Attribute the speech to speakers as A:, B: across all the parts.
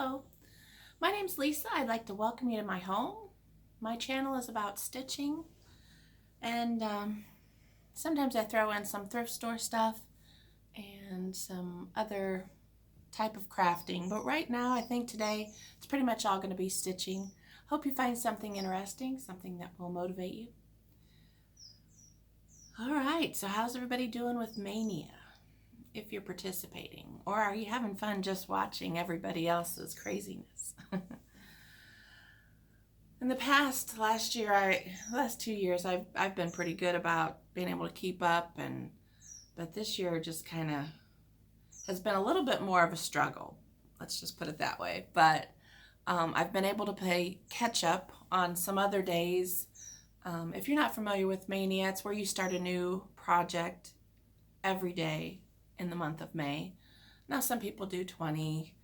A: Hello, my name's Lisa. I'd like to welcome you to my home. My channel is about stitching, and sometimes I throw in some thrift store stuff and some other type of crafting, but right now I think today it's pretty much all going to be stitching. Hope you find something interesting, something that will motivate you. Alright, so how's everybody doing with Mania? If you're participating, or are you having fun just watching everybody else's craziness? In the last 2 years, I've been pretty good about being able to keep up, but this year just kind of has been a little bit more of a struggle. Let's just put it that way. But I've been able to play catch up on some other days. If you're not familiar with Mania, it's where you start a new project every day in the month of May. Now some people do 20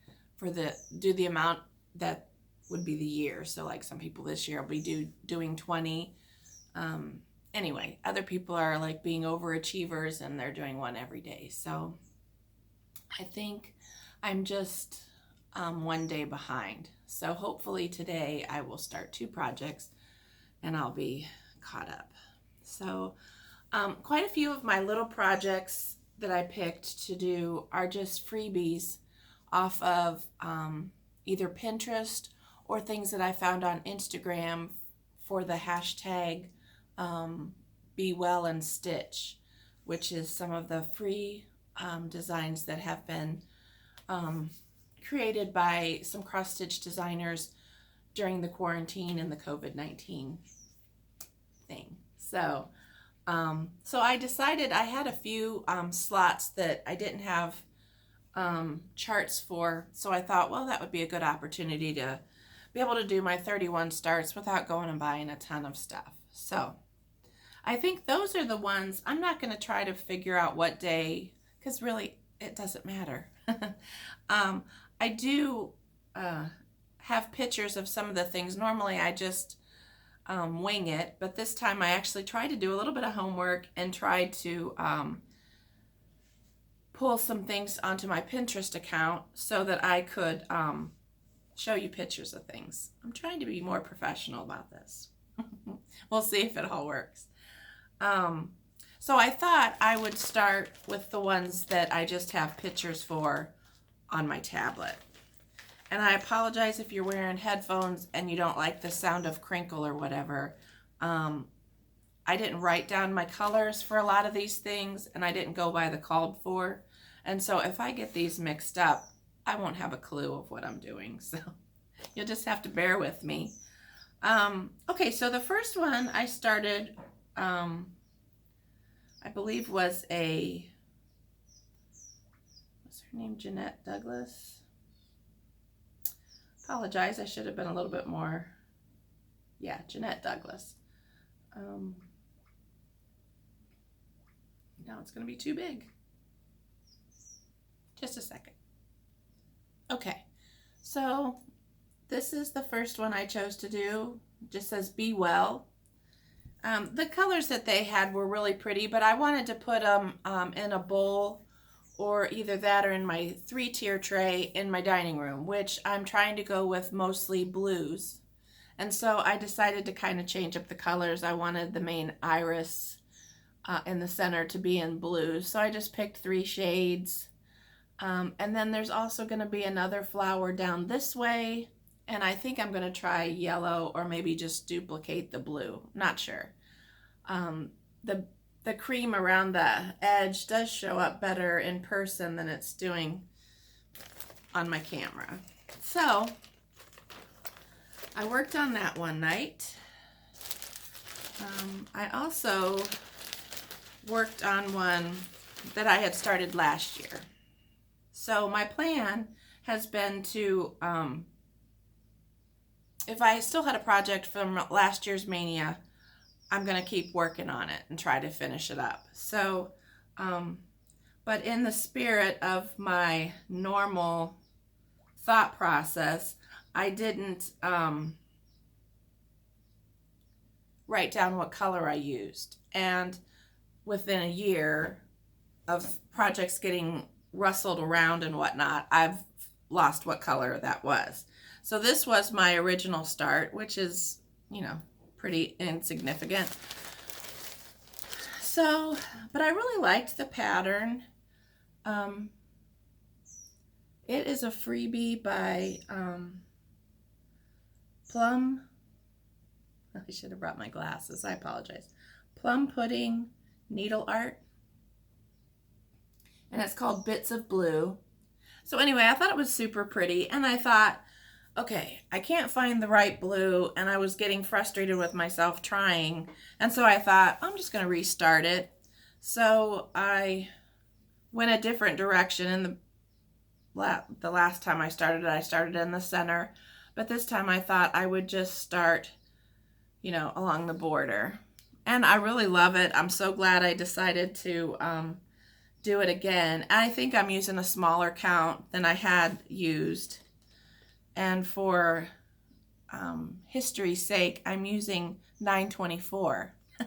A: do the amount that would be the year. So like some people this year will be doing 20. Anyway, other people are like being overachievers and they're doing one every day. So I think I'm just one day behind. So hopefully today I will start 2 projects and I'll be caught up. So quite a few of my little projects that I picked to do are just freebies off of either Pinterest or things that I found on Instagram for the hashtag Be Well and Stitch, which is some of the free designs that have been created by some cross-stitch designers during the quarantine and the COVID-19 thing. So I decided I had a few slots that I didn't have charts for, so I thought, well, that would be a good opportunity to be able to do my 31 starts without going and buying a ton of stuff. So I think those are the ones. I'm not going to try to figure out what day, because really it doesn't matter. I do have pictures of some of the things. Normally I just wing it, but this time I actually tried to do a little bit of homework and tried to pull some things onto my Pinterest account so that I could show you pictures of things. I'm trying to be more professional about this. We'll see if it all works. So I thought I would start with the ones that I just have pictures for on my tablet. And I apologize if you're wearing headphones and you don't like the sound of crinkle or whatever. I didn't write down my colors for a lot of these things, and I didn't go by the called for. And so if I get these mixed up, I won't have a clue of what I'm doing. So you'll just have to bear with me. Okay, so the first one I started, I believe was what's her name, Jeanette Douglas? Apologize, I should have been a little bit more. Yeah, Jeanette Douglas. Now it's going to be too big. Just a second. Okay, so this is the first one I chose to do. It just says Be Well. The colors that they had were really pretty, but I wanted to put them in a bowl, or either that or in my 3-tier tray in my dining room, which I'm trying to go with mostly blues. And so I decided to kind of change up the colors. I wanted the main iris in the center to be in blue. So I just picked 3 shades. And then there's also going to be another flower down this way. And I think I'm going to try yellow or maybe just duplicate the blue. Not sure. The cream around the edge does show up better in person than it's doing on my camera. So I worked on that one night. I also worked on one that I had started last year. So my plan has been to, if I still had a project from last year's Mania, I'm going to keep working on it and try to finish it up. So, but in the spirit of my normal thought process, I didn't write down what color I used. And within a year of projects getting rustled around and whatnot, I've lost what color that was. So this was my original start, which is, you know, pretty insignificant. So, but I really liked the pattern. It is a freebie by Plum. I should have brought my glasses. I apologize. Plum Pudding Needle Art. And it's called Bits of Blue. So anyway, I thought it was super pretty. And I thought, okay, I can't find the right blue. And I was getting frustrated with myself trying. And so I thought, I'm just going to restart it. So I went a different direction. And the last time I started in the center. But this time I thought I would just start, you know, along the border. And I really love it. I'm so glad I decided to do it again. I think I'm using a smaller count than I had used. And for history's sake, I'm using 924. I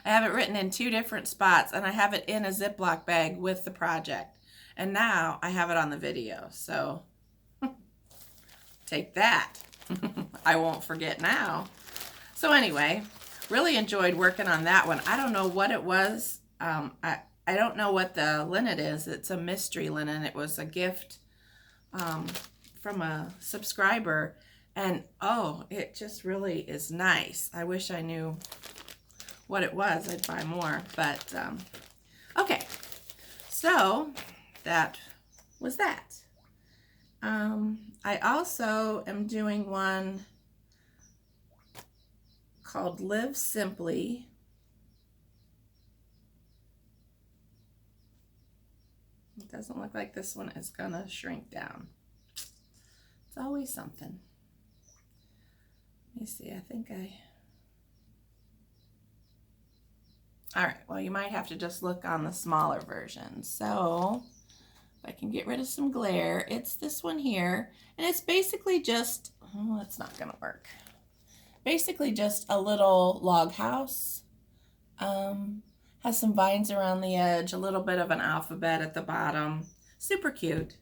A: have it written in 2 different spots, and I have it in a Ziploc bag with the project. And now I have it on the video. So take that. I won't forget now. So anyway, really enjoyed working on that one. I don't know what it was. I don't know what the linen is. It's a mystery linen. It was a gift from a subscriber. And oh, it just really is nice. I wish I knew what it was. I'd buy more. But okay. So that was that. I also am doing one called Live Simply. It doesn't look like this one is gonna shrink down. It's always something. Let me see, I think all right, well, you might have to just look on the smaller version. So if I can get rid of some glare, it's this one here. And it's basically just, oh, it's not gonna work. Basically just a little log house. Has some vines around the edge, a little bit of an alphabet at the bottom. Super cute.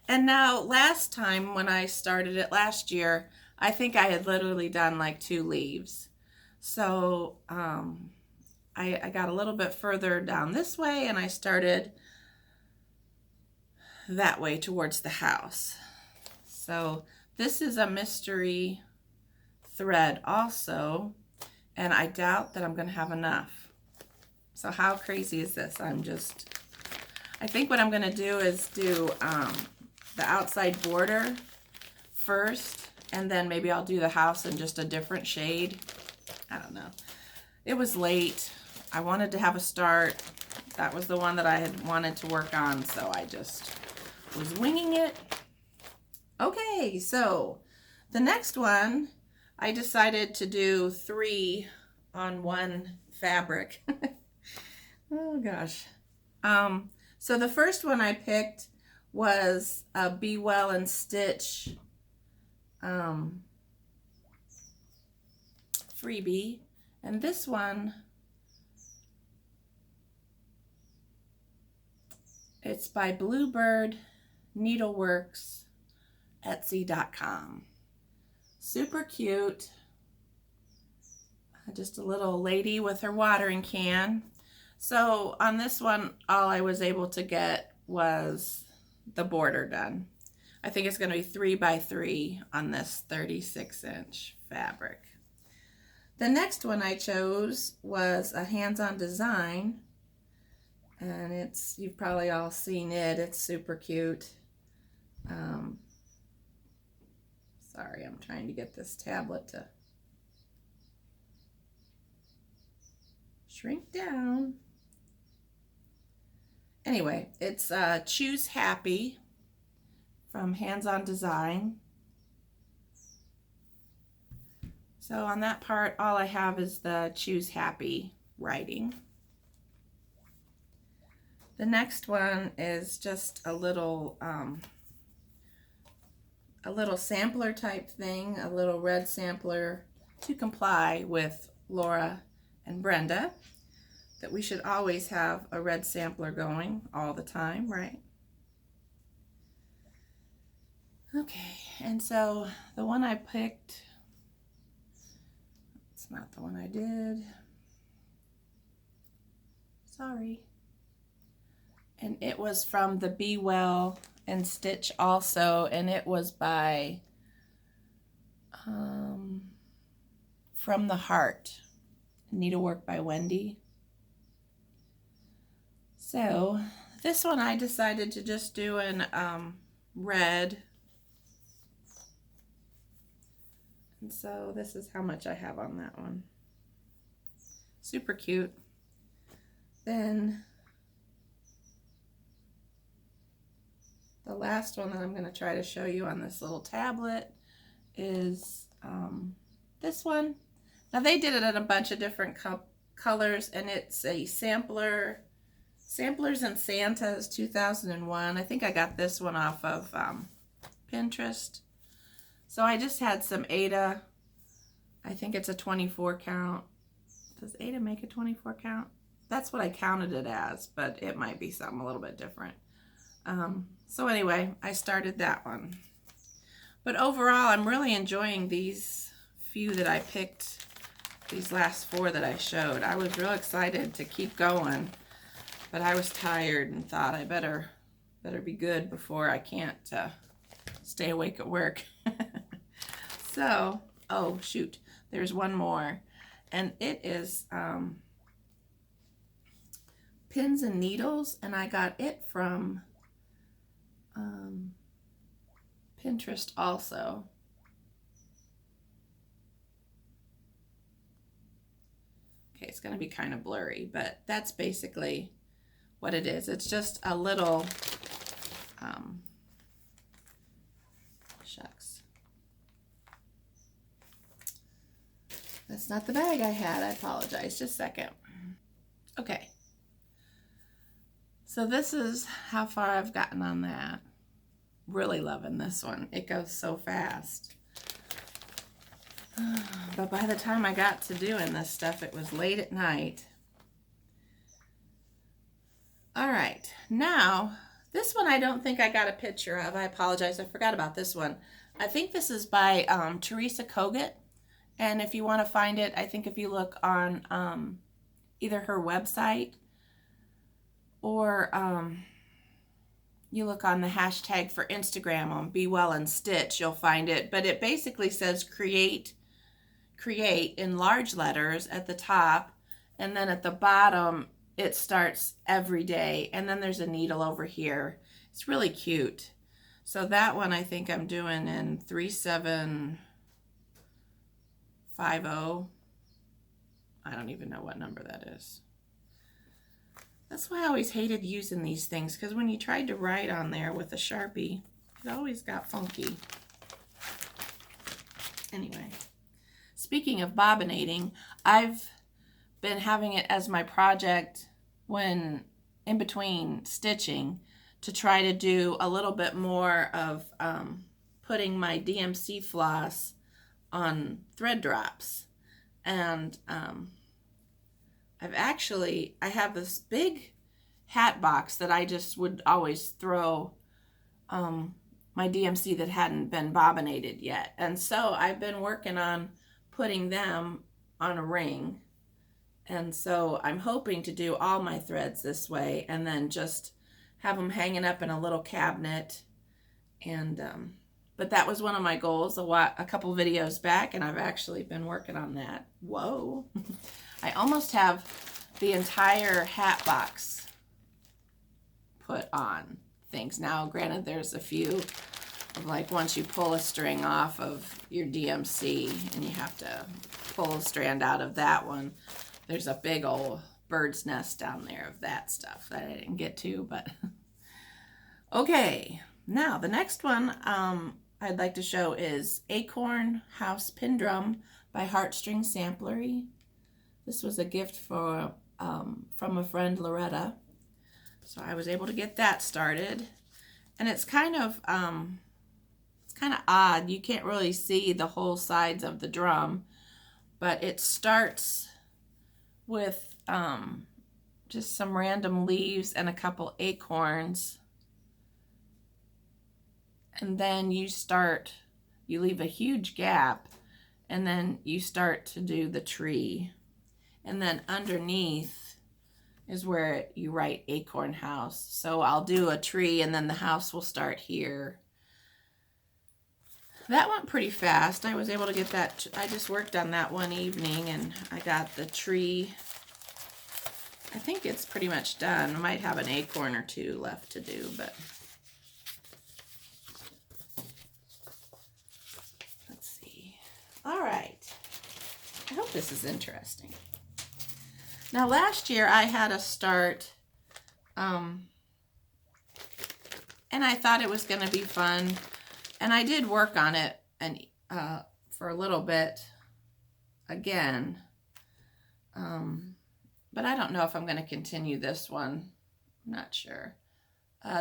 A: And now last time when I started it last year, I think I had literally done like 2 leaves. So I got a little bit further down this way and I started that way towards the house. So this is a mystery thread also, and I doubt that I'm going to have enough. So how crazy is this? I think what I'm going to do is do the outside border first, and then maybe I'll do the house in just a different shade. I don't know. It was late. I wanted to have a start. That was the one that I had wanted to work on, so I just was winging it. Okay, so the next one, I decided to do 3 on 1 fabric. Oh gosh. So the first one I picked was a Be Well and Stitch freebie, and this one, it's by Bluebird Needleworks, Etsy.com. Super cute. Just a little lady with her watering can. So on this one, all I was able to get was the border done. I think it's going to be 3 by 3 on this 36-inch fabric. The next one I chose was a hands-on design, and you've probably all seen it. It's super cute. Sorry, I'm trying to get this tablet to shrink down. Anyway, it's Choose Happy from Hands On Design. So on that part, all I have is the Choose Happy writing. The next one is just a little sampler type thing, a little red sampler to comply with Laura and Brenda, that we should always have a red sampler going all the time, right? Okay, and so the one I picked, it's not the one I did. Sorry. And it was from the Be Well and Stitch also, and it was by From the Heart, Needlework by Wendy. So this one I decided to just do in red. And so this is how much I have on that one. Super cute. Then the last one that I'm going to try to show you on this little tablet is this one. Now they did it in a bunch of different colors, and it's a Samplers and Santas 2001. I think I got this one off of Pinterest. So I just had some Ada. I think it's a 24 count. Does Ada make a 24 count? That's what I counted it as, but it might be something a little bit different. So anyway, I started that one. But overall, I'm really enjoying these few that I picked, these last 4 that I showed. I was real excited to keep going, but I was tired and thought I better be good before I can't stay awake at work. So, oh shoot, there's one more, and it is Pins and Needles, and I got it from Pinterest also. Okay, it's going to be kind of blurry, but that's basically what it is. It's just a little, shucks. That's not the bag I had. I apologize. Just a second. Okay. So this is how far I've gotten on that. Really loving this one. It goes so fast. But by the time I got to doing this stuff, it was late at night. All right, now this one I don't think I got a picture of. I apologize, I forgot about this one. I think this is by Teresa Kogut, and if you want to find it, I think if you look on either her website or you look on the hashtag for Instagram on Be Well and Stitch, you'll find it. But it basically says create in large letters at the top, and then at the bottom it starts every day, and then there's a needle over here. It's really cute. So that one I think I'm doing in 3750. I don't even know what number that is. That's why I always hated using these things, because when you tried to write on there with a Sharpie, it always got funky. Anyway, speaking of bobbinating, I've been having it as my project when in between stitching to try to do a little bit more of putting my DMC floss on thread drops. And I have this big hat box that I just would always throw my DMC that hadn't been bobbinated yet. And so I've been working on putting them on a ring. And so I'm hoping to do all my threads this way and then just have them hanging up in a little cabinet. And but that was one of my goals a couple videos back, and I've actually been working on that. Whoa. I almost have the entire hat box put on things. Now, granted, there's a few of, like, once you pull a string off of your DMC and you have to pull a strand out of that one, there's a big old bird's nest down there of that stuff that I didn't get to, but okay. Now, the next one I'd like to show is Acorn House Pin Drum by Heartstring Samplery. This was a gift from a friend, Loretta. So I was able to get that started. And it's kind of odd. You can't really see the whole sides of the drum, but it starts with just some random leaves and a couple acorns. and then you leave a huge gap, and then you start to do the tree. And then underneath is where you write acorn house. So I'll do a tree and then the house will start here. That went pretty fast. I was able to get that. I just worked on that one evening and I got the tree. I think it's pretty much done. I might have an acorn or two left to do, but let's see. All right. I hope this is interesting. Now last year I had a start, and I thought it was going to be fun, and I did work on it and for a little bit again, but I don't know if I'm going to continue this one. I'm not sure.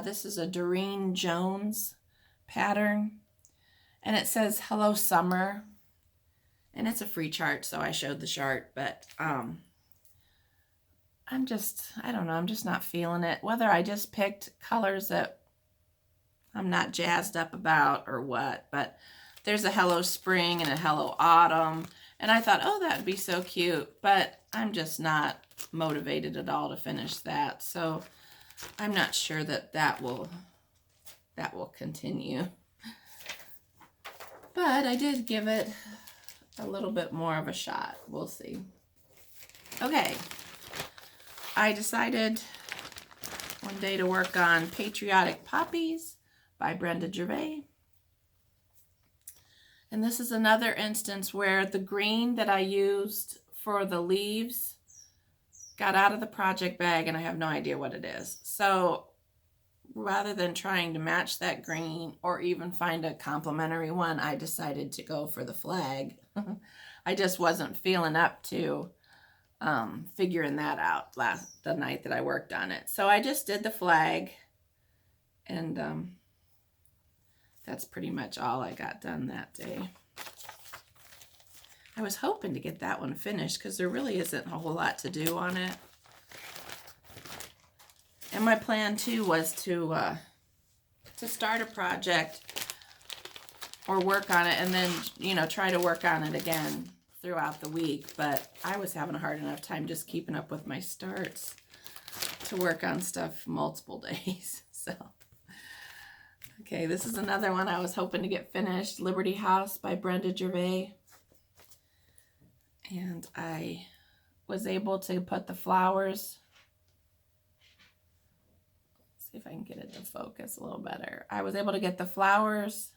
A: This is a Doreen Jones pattern, and it says Hello Summer, and it's a free chart, so I showed the chart, but I don't know, I'm just not feeling it. Whether I just picked colors that I'm not jazzed up about or what, but there's a Hello Spring and a Hello Autumn, and I thought, oh, that would be so cute, but I'm just not motivated at all to finish that, so I'm not sure that will continue. But I did give it a little bit more of a shot. We'll see. Okay. I decided one day to work on Patriotic Poppies by Brenda Gervais. And this is another instance where the green that I used for the leaves got out of the project bag and I have no idea what it is. So rather than trying to match that green or even find a complementary one, I decided to go for the flag. I just wasn't feeling up to figuring that out the night that I worked on it. So I just did the flag, and that's pretty much all I got done that day. I was hoping to get that one finished because there really isn't a whole lot to do on it. And my plan too was to start a project or work on it and then, try to work on it again throughout the week, but I was having a hard enough time just keeping up with my starts to work on stuff multiple days. So, okay, this is another one I was hoping to get finished, Liberty House by Brenda Gervais. And I was able to put the flowers, let's see if I can get it to focus a little better. I was able to get the flowers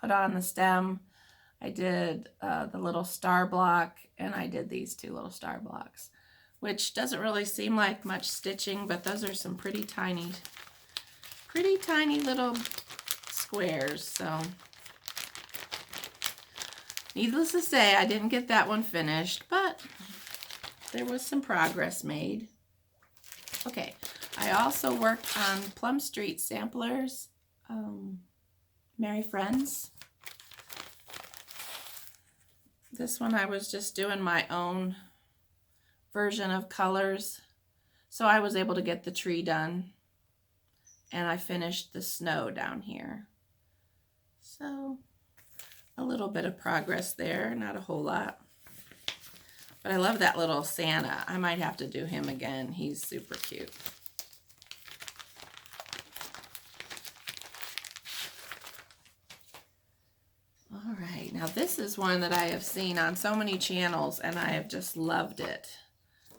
A: put on the stem. I did the little star block, and I did these two little star blocks, which doesn't really seem like much stitching, but those are some pretty tiny little squares. So needless to say, I didn't get that one finished, but there was some progress made. Okay, I also worked on Plum Street Samplers, Merry Friends. This one I was just doing my own version of colors. So I was able to get the tree done. And I finished the snow down here. So a little bit of progress there, not a whole lot. But I love that little Santa. I might have to do him again. He's super cute. All right, now this is one that I have seen on so many channels and I have just loved it.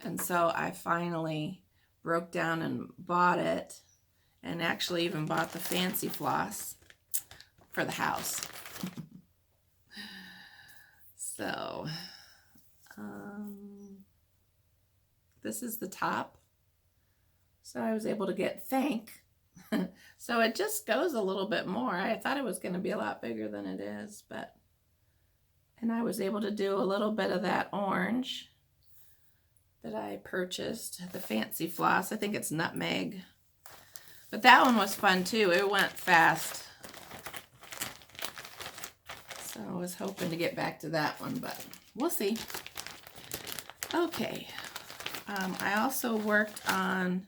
A: And so I finally broke down and bought it, and actually even bought the fancy floss for the house. So, this is the top. So I was able to get Thank. So it just goes a little bit more. I thought it was going to be a lot bigger than it is, and I was able to do a little bit of that orange that I purchased, the fancy floss. I think it's nutmeg. But that one was fun too. It went fast. So I was hoping to get back to that one, but we'll see. Okay. I also worked on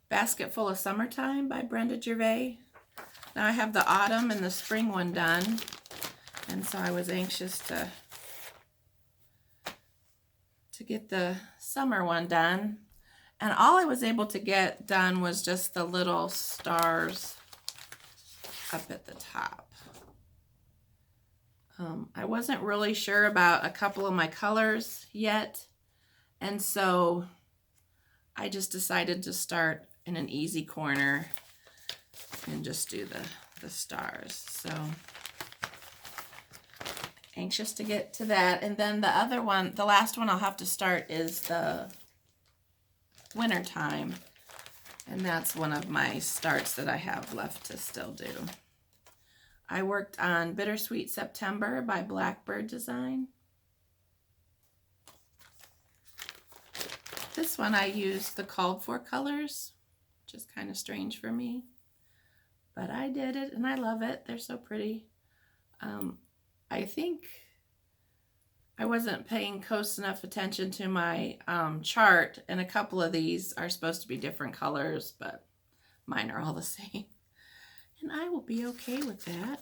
A: Basket Full of Summertime by Brenda Gervais. Now I have the autumn and the spring one done, and so I was anxious to get the summer one done. And all I was able to get done was just the little stars up at the top. I wasn't really sure about a couple of my colors yet, and so I just decided to start in an easy corner and just do the stars. So anxious to get to that. And then the other one, the last one I'll have to start is the winter time, and that's one of my starts that I have left to still do. I worked on Bittersweet September by Blackbird Design. This one I used the called for colors, which is kind of strange for me, but I did it and I love it. They're so pretty. I think I wasn't paying close enough attention to my chart, and a couple of these are supposed to be different colors, but mine are all the same. And I will be okay with that.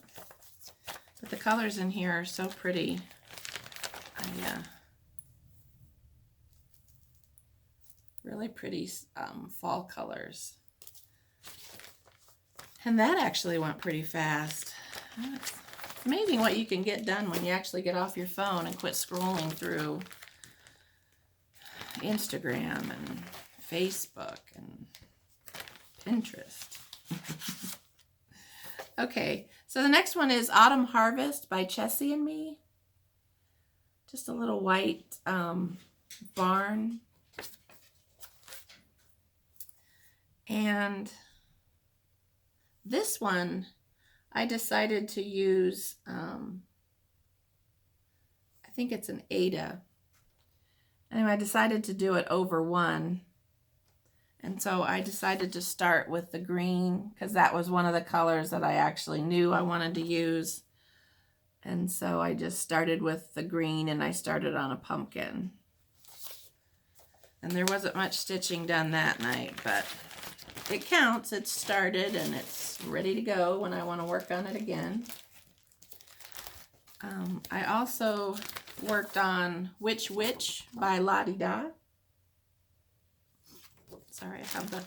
A: But the colors in here are so pretty. Really pretty fall colors. And that actually went pretty fast. It's amazing what you can get done when you actually get off your phone and quit scrolling through Instagram and Facebook and Pinterest. Okay, so the next one is Autumn Harvest by Chessie and Me. Just a little white barn. And this one, I decided to use, I think it's an Ada. Anyway, I decided to do it over one. And so I decided to start with the green because that was one of the colors that I actually knew I wanted to use. And so I just started with the green, and I started on a pumpkin. And there wasn't much stitching done that night, but it counts. It's started and it's ready to go when I want to work on it again. I also worked on Witch Witch by La-Di-Da. Sorry, I have the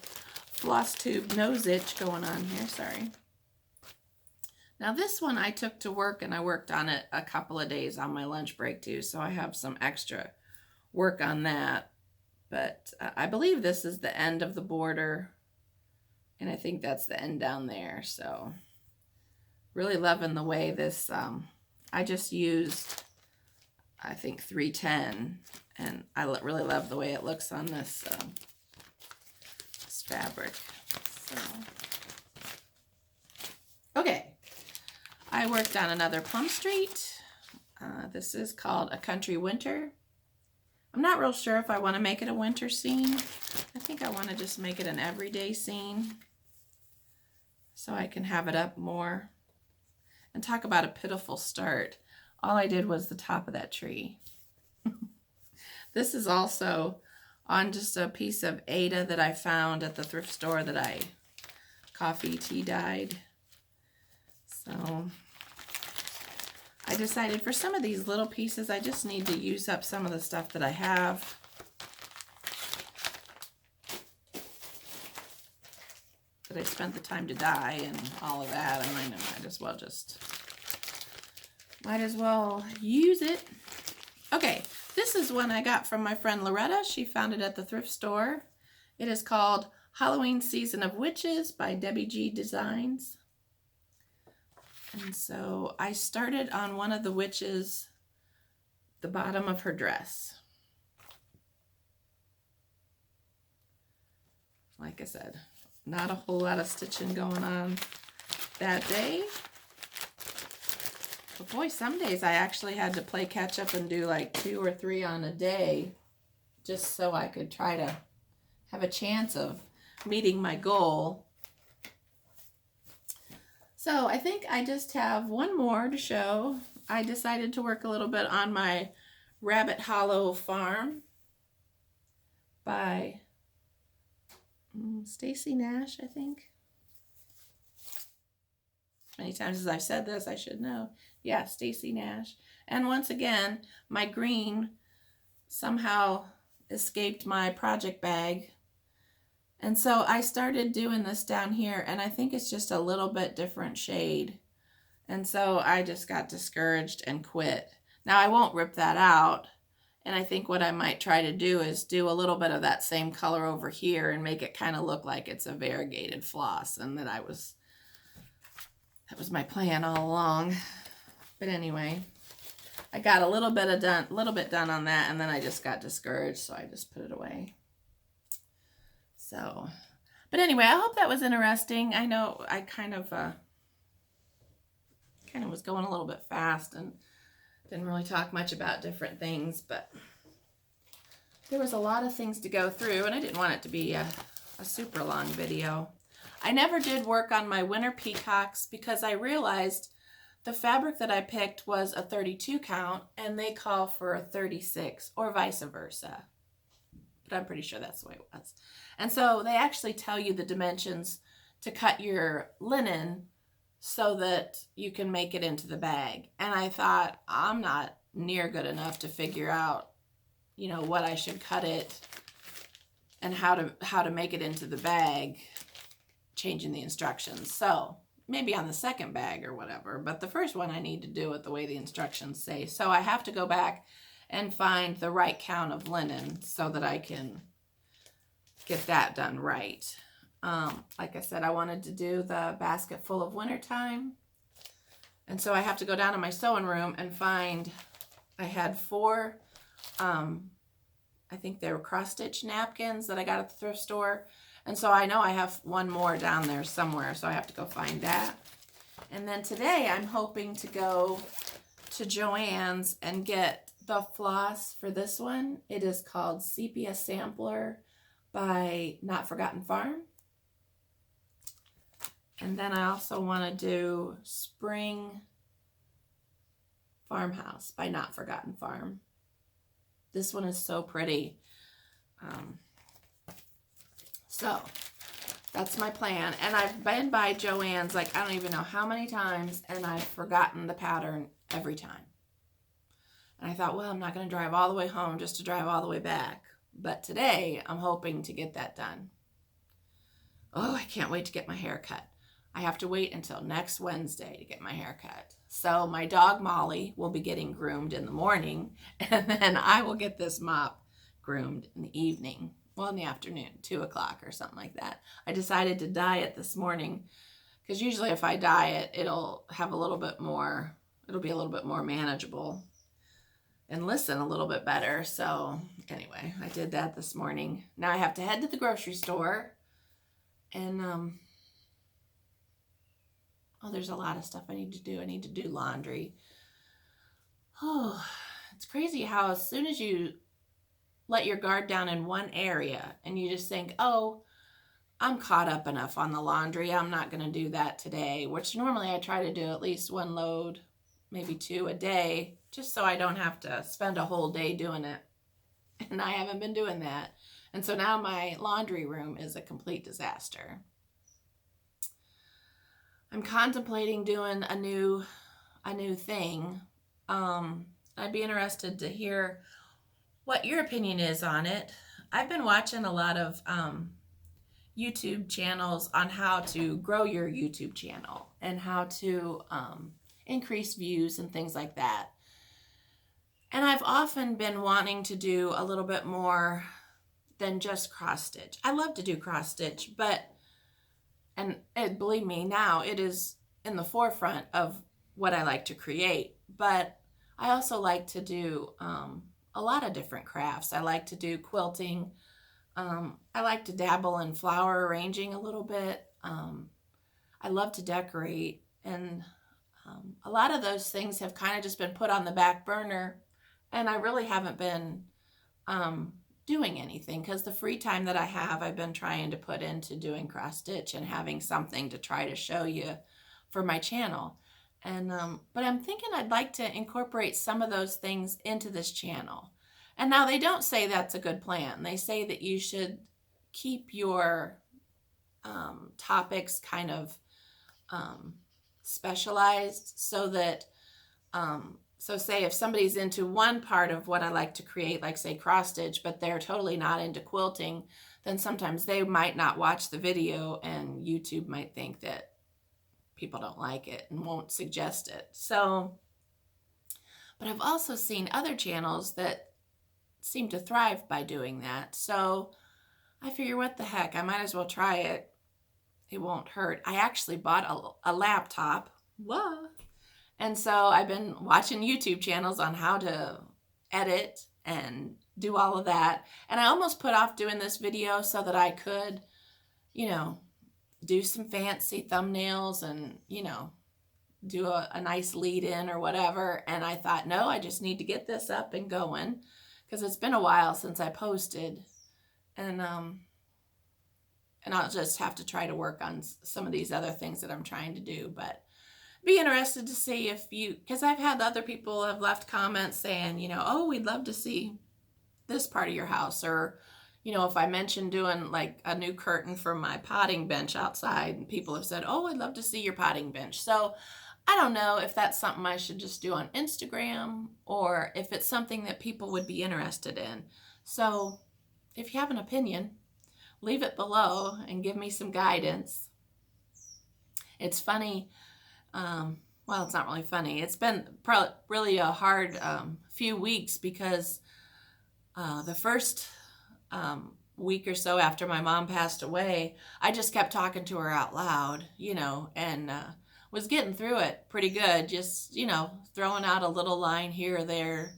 A: Flosstube nose itch going on here, sorry. Now this one I took to work, and I worked on it a couple of days on my lunch break too, so I have some extra work on that. But I believe this is the end of the border, and I think that's the end down there. So really loving the way this, I just used, I think 310, and I really love the way it looks on this fabric. So, okay, I worked on another Plum Street. This is called A Country Winter. I'm not real sure if I want to make it a winter scene. I think I want to just make it an everyday scene so I can have it up more. And talk about a pitiful start. All I did was the top of that tree. This is also on just a piece of Ada that I found at the thrift store that I coffee tea dyed. So I decided for some of these little pieces, I just need to use up some of the stuff that I have. That I spent the time to dye and all of that. I might as well use it. Okay, this is one I got from my friend Loretta. She found it at the thrift store. It is called Halloween Season of Witches by Debbie G Designs. And so I started on one of the witches, the bottom of her dress. Like I said, not a whole lot of stitching going on that day. But boy, some days I actually had to play catch up and do like 2 or 3 on a day just so I could try to have a chance of meeting my goal. So I think I just have one more to show. I decided to work a little bit on my Rabbit Hollow Farm by Stacy Nash, I think. many times as I've said this, I should know. Yeah, Stacy Nash. And once again, my green somehow escaped my project bag. And so I started doing this down here, and I think it's just a little bit different shade. And so I just got discouraged and quit. Now I won't rip that out. And I think what I might try to do is do a little bit of that same color over here and make it kind of look like it's a variegated floss, and that was my plan all along. But anyway, I got a little bit done on that, and then I just got discouraged, so I just put it away. So, but anyway, I hope that was interesting. I know I kind of was going a little bit fast and didn't really talk much about different things, but there was a lot of things to go through, and I didn't want it to be a super long video. I never did work on my winter peacocks because I realized the fabric that I picked was a 32 count, and they call for a 36, or vice versa. But I'm pretty sure that's the way it was. And so they actually tell you the dimensions to cut your linen so that you can make it into the bag. And I thought, I'm not near good enough to figure out, you know, what I should cut it and how to make it into the bag, changing the instructions. So maybe on the second bag or whatever, but the first one I need to do it the way the instructions say. So I have to go back and find the right count of linen so that I can get that done right. Like I said, I wanted to do the basket full of wintertime. And so I have to go down to my sewing room and find, I had 4, I think they were cross-stitch napkins that I got at the thrift store. And so I know I have one more down there somewhere, so I have to go find that. And then today I'm hoping to go to Joann's and get the floss for this one. It is called Sepia Sampler by Not Forgotten Farm. And then I also want to do Spring Farmhouse by Not Forgotten Farm. This one is so pretty. So that's my plan. And I've been by Joann's like I don't even know how many times, and I've forgotten the pattern every time. And I thought, well, I'm not going to drive all the way home just to drive all the way back. But today I'm hoping to get that done. Oh, I can't wait to get my hair cut. I have to wait until next Wednesday to get my hair cut. So my dog Molly will be getting groomed in the morning, and then I will get this mop groomed in the evening. Well, in the afternoon, 2 o'clock or something like that. I decided to dye it this morning because usually if I dye it, it'll have a little bit more, it'll be a little bit more manageable and listen a little bit better. So anyway, I did that this morning. Now I have to head to the grocery store and, oh, there's a lot of stuff I need to do. I need to do laundry. Oh, it's crazy how as soon as you let your guard down in one area and you just think, oh, I'm caught up enough on the laundry, I'm not going to do that today, which normally I try to do at least 1 load, maybe 2 a day, just so I don't have to spend a whole day doing it. And I haven't been doing that. And so now my laundry room is a complete disaster. I'm contemplating doing a new thing. I'd be interested to hear what your opinion is on it. I've been watching a lot of YouTube channels on how to grow your YouTube channel and how to increase views and things like that. And I've often been wanting to do a little bit more than just cross stitch. I love to do cross stitch, but believe me, now it is in the forefront of what I like to create. But I also like to do a lot of different crafts. I like to do quilting. I like to dabble in flower arranging a little bit. I love to decorate. And a lot of those things have kind of just been put on the back burner. And I really haven't been doing anything because the free time that I have, I've been trying to put into doing cross stitch and having something to try to show you for my channel. And but I'm thinking I'd like to incorporate some of those things into this channel. And now they don't say that's a good plan. They say that you should keep your topics kind of specialized so that, so say if somebody's into one part of what I like to create, like say cross stitch, but they're totally not into quilting, then sometimes they might not watch the video and YouTube might think that people don't like it and won't suggest it. So, but I've also seen other channels that seem to thrive by doing that. So I figure, what the heck, I might as well try it. It won't hurt. I actually bought a laptop. Whoa. And so I've been watching YouTube channels on how to edit and do all of that. And I almost put off doing this video so that I could, you know, do some fancy thumbnails and, you know, do a nice lead in or whatever. And I thought, no, I just need to get this up and going because it's been a while since I posted. And I'll just have to try to work on some of these other things that I'm trying to do. But be interested to see if you, because I've had other people have left comments saying, you know, oh, we'd love to see this part of your house. Or, you know, if I mentioned doing like a new curtain for my potting bench outside, and people have said, oh, I'd love to see your potting bench. So I don't know if that's something I should just do on Instagram or if it's something that people would be interested in. So if you have an opinion, leave it below and give me some guidance. It's funny. Well, it's not really funny. It's been really a hard few weeks because the first week or so after my mom passed away, I just kept talking to her out loud, you know, and was getting through it pretty good. Just, you know, throwing out a little line here or there,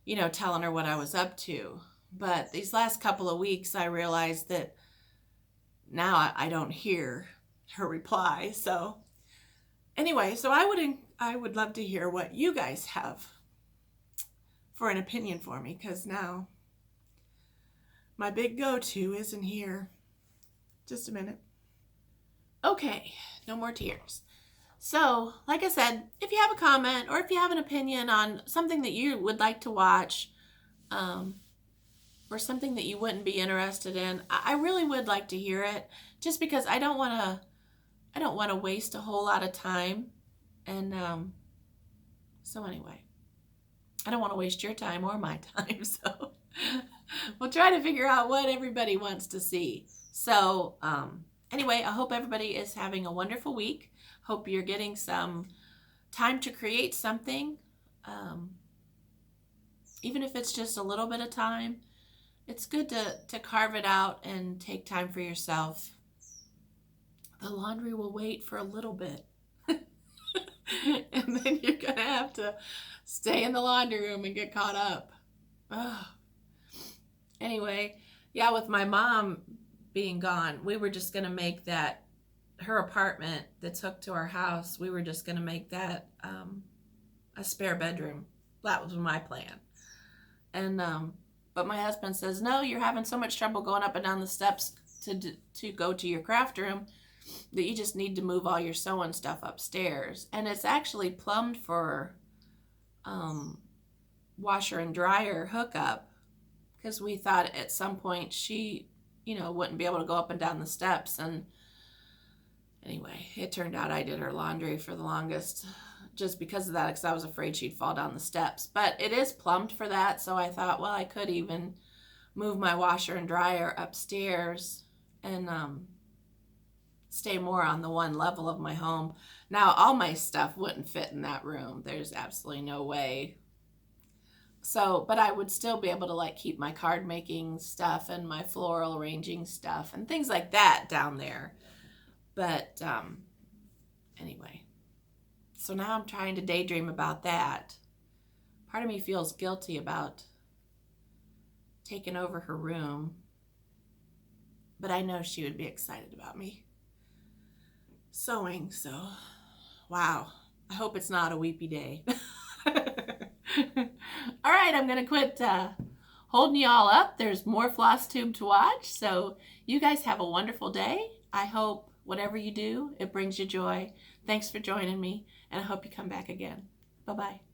A: you know, telling her what I was up to. But these last couple of weeks, I realized that now I don't hear her reply. So anyway, so I would love to hear what you guys have for an opinion for me, because now my big go-to isn't here. Just a minute. Okay, no more tears. So, like I said, if you have a comment or if you have an opinion on something that you would like to watch, or something that you wouldn't be interested in, I really would like to hear it, just because I don't want to waste a whole lot of time. And so anyway, I don't want to waste your time or my time. So we'll try to figure out what everybody wants to see. So anyway, I hope everybody is having a wonderful week. Hope you're getting some time to create something. Even if it's just a little bit of time, it's good to carve it out and take time for yourself. The laundry will wait for a little bit. And then you're going to have to stay in the laundry room and get caught up. Ugh. Anyway, yeah, with my mom being gone, we were just going to make that, her apartment that's hooked to our house, we were just going to make that a spare bedroom. That was my plan. And but my husband says, no, you're having so much trouble going up and down the steps to go to your craft room that you just need to move all your sewing stuff upstairs. And it's actually plumbed for washer and dryer hookup, because we thought at some point she, you know, wouldn't be able to go up and down the steps. And anyway, it turned out I did her laundry for the longest just because of that, because I was afraid she'd fall down the steps. But it is plumbed for that, so I thought, well, I could even move my washer and dryer upstairs and stay more on the one level of my home. Now, all my stuff wouldn't fit in that room. There's absolutely no way. So, but I would still be able to like keep my card making stuff and my floral arranging stuff and things like that down there. But anyway, so now I'm trying to daydream about that. Part of me feels guilty about taking over her room, but I know she would be excited about me sewing. So, wow, I hope it's not a weepy day. All right, I'm going to quit holding you all up. There's more Flosstube to watch, so you guys have a wonderful day. I hope whatever you do, it brings you joy. Thanks for joining me, and I hope you come back again. Bye-bye.